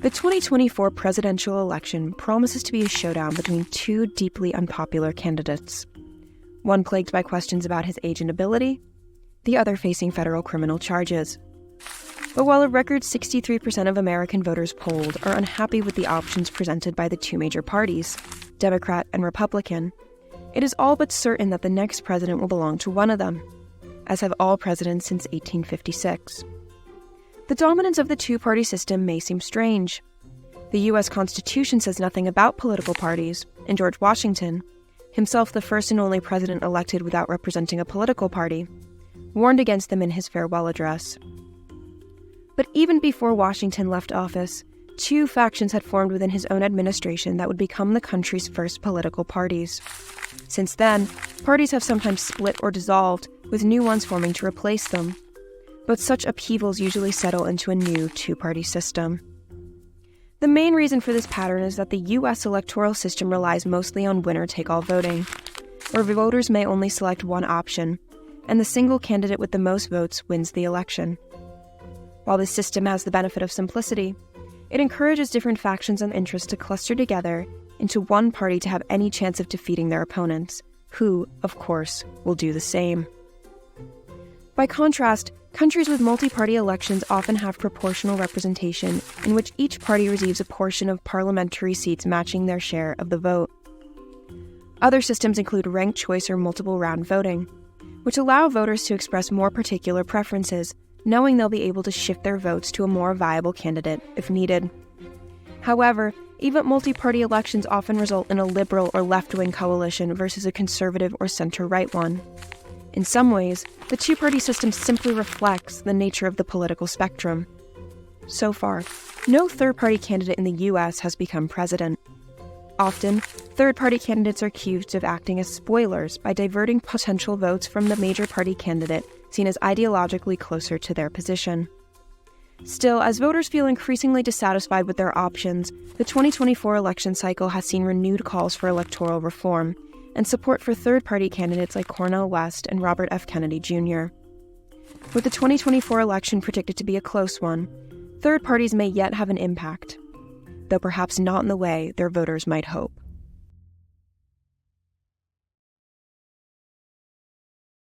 The 2024 presidential election promises to be a showdown between two deeply unpopular candidates. One plagued by questions about his age and ability, the other facing federal criminal charges. But while a record 63% of American voters polled are unhappy with the options presented by the two major parties, Democrat and Republican, it is all but certain that the next president will belong to one of them, as have all presidents since 1856. The dominance of the two-party system may seem strange. The U.S. Constitution says nothing about political parties, and George Washington, himself the first and only president elected without representing a political party, warned against them in his farewell address. But even before Washington left office, two factions had formed within his own administration that would become the country's first political parties. Since then, parties have sometimes split or dissolved, with new ones forming to replace them. But such upheavals usually settle into a new two-party system. The main reason for this pattern is that the U.S. electoral system relies mostly on winner-take-all voting, where voters may only select one option, and the single candidate with the most votes wins the election. While this system has the benefit of simplicity, it encourages different factions and interests to cluster together into one party to have any chance of defeating their opponents, who, of course, will do the same. By contrast, countries with multi-party elections often have proportional representation in which each party receives a portion of parliamentary seats matching their share of the vote. Other systems include ranked choice or multiple round voting, which allow voters to express more particular preferences, knowing they'll be able to shift their votes to a more viable candidate if needed. However, even multi-party elections often result in a liberal or left-wing coalition versus a conservative or center-right one. In some ways, the two-party system simply reflects the nature of the political spectrum. So far, no third-party candidate in the U.S. has become president. Often, third-party candidates are accused of acting as spoilers by diverting potential votes from the major party candidate seen as ideologically closer to their position. Still, as voters feel increasingly dissatisfied with their options, the 2024 election cycle has seen renewed calls for electoral reform and support for third-party candidates like Cornel West and Robert F. Kennedy Jr. With the 2024 election predicted to be a close one, third parties may yet have an impact, though perhaps not in the way their voters might hope.